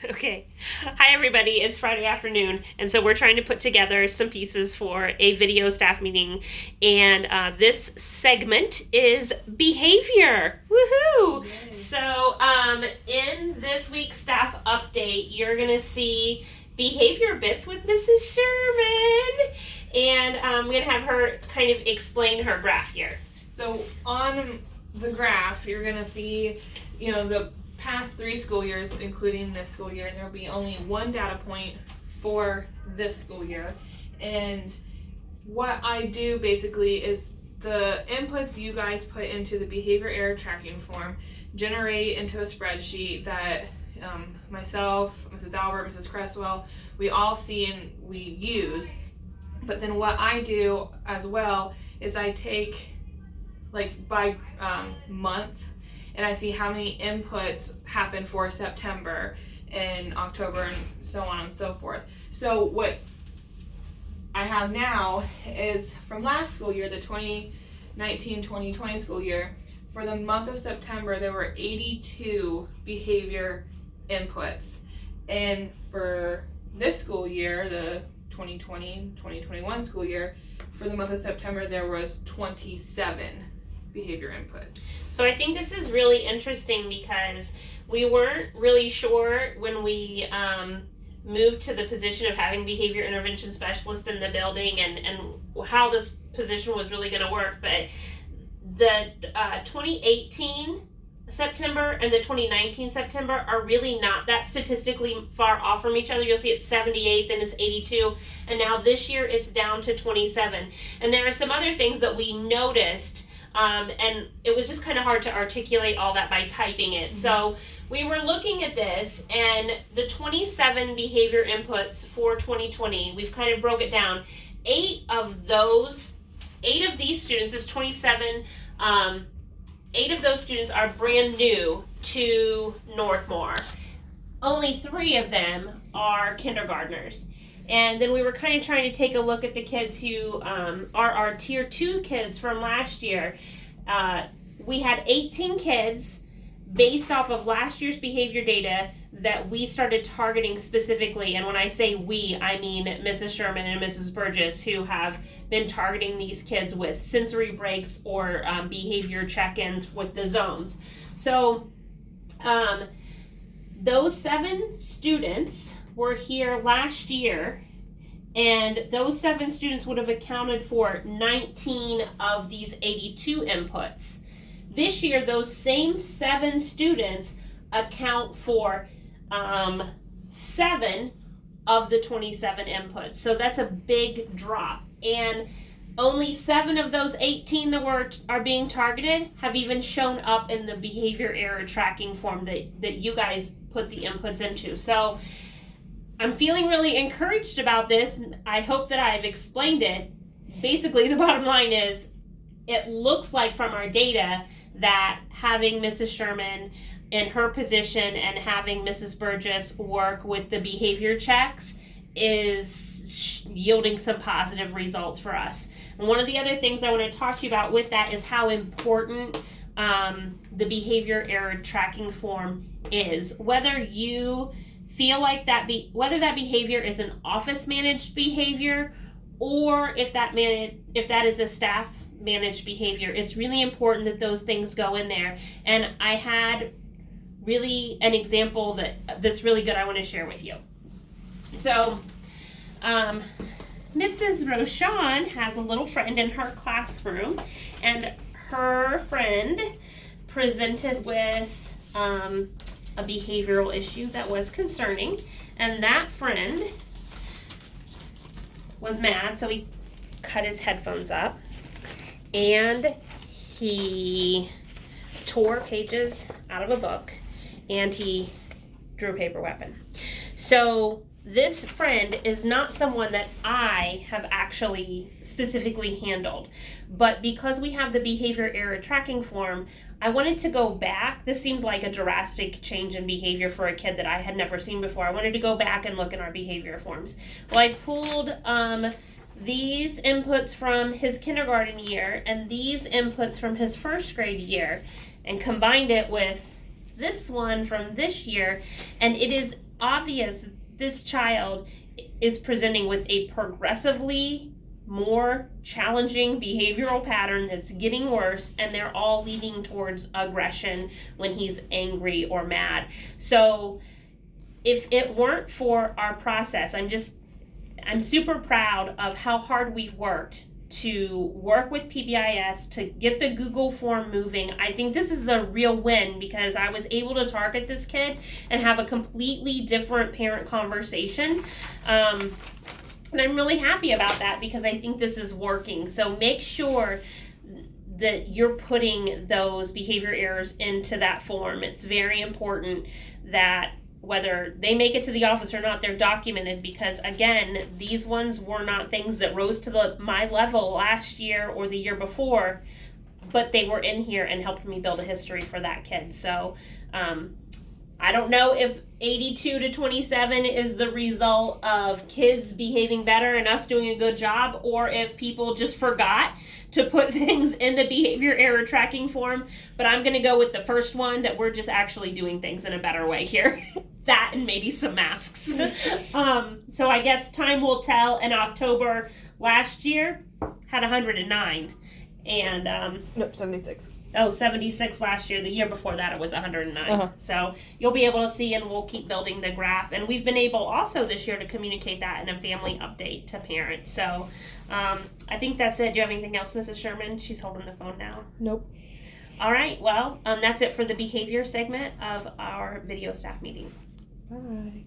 Okay. Hi, everybody. It's Friday afternoon, and so we're trying to put together some pieces for a video staff meeting. And this segment is behavior. Woohoo! Yay. So, in this week's staff update, you're going to see behavior bits with Mrs. Sherman. And I'm going to have her kind of explain her graph here. So, on the graph, you're going to see, the past 3 school years, including this school year, and there'll be only one data point for this school year. And what I do basically is the inputs you guys put into the behavior error tracking form generate into a spreadsheet that myself, Mrs. Albert, Mrs. Cresswell, we all see and we use. But then what I do as well is I take by month, and I see how many inputs happen for September and October and so on and so forth. So what I have now is from last school year, the 2019-2020 school year, for the month of September, there were 82 behavior inputs. And for this school year, the 2020-2021 school year, for the month of September, there was 27 behavior inputs. So I think this is really interesting because we weren't really sure when we moved to the position of having behavior intervention specialist in the building and how this position was really going to work. But the 2018 September and the 2019 September are really not that statistically far off from each other. You'll see it's 78, then it's 82, and now this year it's down to 27. And there are some other things that we noticed, and it was just kind of hard to articulate all that by typing it. So we were looking at this, and the 27 behavior inputs for 2020, we've kind of broke it down. 8 of these students, this 27, 8 of those students are brand new to Northmore. Only 3 of them are kindergartners. And then we were kind of trying to take a look at the kids who are our Tier 2 kids from last year. We had 18 kids based off of last year's behavior data that we started targeting specifically. And when I say we, I mean Mrs. Sherman and Mrs. Burgess, who have been targeting these kids with sensory breaks or behavior check-ins with the zones. So those 7 students were here last year, and those 7 students would have accounted for 19 of these 82 inputs. This year, those same 7 students account for 7 of the 27 inputs. So that's a big drop. And only 7 of those 18 that are being targeted have even shown up in the behavior error tracking form that you guys put the inputs into. So I'm feeling really encouraged about this. I hope that I've explained it. Basically, the bottom line is it looks like from our data that having Mrs. Sherman in her position and having Mrs. Burgess work with the behavior checks is yielding some positive results for us. And one of the other things I want to talk to you about with that is how important the behavior error tracking form is. Whether you feel like whether that behavior is an office managed behavior or if that is a staff managed behavior, it's really important that those things go in there. And I had really an example that's really good I want to share with you. So Mrs. Rochon has a little friend in her classroom, and her friend presented with a behavioral issue that was concerning, and that friend was mad, so he cut his headphones up and he tore pages out of a book and he drew a paper weapon. So this friend is not someone that I have actually specifically handled, but because we have the behavior error tracking form, I wanted to go back. This seemed like a drastic change in behavior for a kid that I had never seen before. I wanted to go back and look in our behavior forms. Well, I pulled these inputs from his kindergarten year and these inputs from his first grade year and combined it with this one from this year, and it is obvious this child is presenting with a progressively more challenging behavioral pattern that's getting worse, and they're all leading towards aggression when he's angry or mad. So if it weren't for our process, I'm super proud of how hard we've worked to work with PBIS to get the Google form moving. I think this is a real win because I was able to target this kid and have a completely different parent conversation. And I'm really happy about that because I think this is working. So make sure that you're putting those behavior errors into that form. It's very important that whether they make it to the office or not, they're documented because, again, these ones were not things that rose to my level last year or the year before, but they were in here and helped me build a history for that kid. So I don't know if 82 to 27 is the result of kids behaving better and us doing a good job, or if people just forgot to put things in the behavior error tracking form. But I'm going to go with the first one, that we're just actually doing things in a better way here. That and maybe some masks. So I guess time will tell. In October last year had 109. And Nope, 76. 76 last year. The year before that it was 109. So you'll be able to see, and we'll keep building the graph. And we've been able also this year to communicate that in a family update to parents. So I think that's it. Do you have anything else, Mrs. Sherman? She's holding the phone now. Nope. All right. Well, that's it for the behavior segment of our video staff meeting. Bye.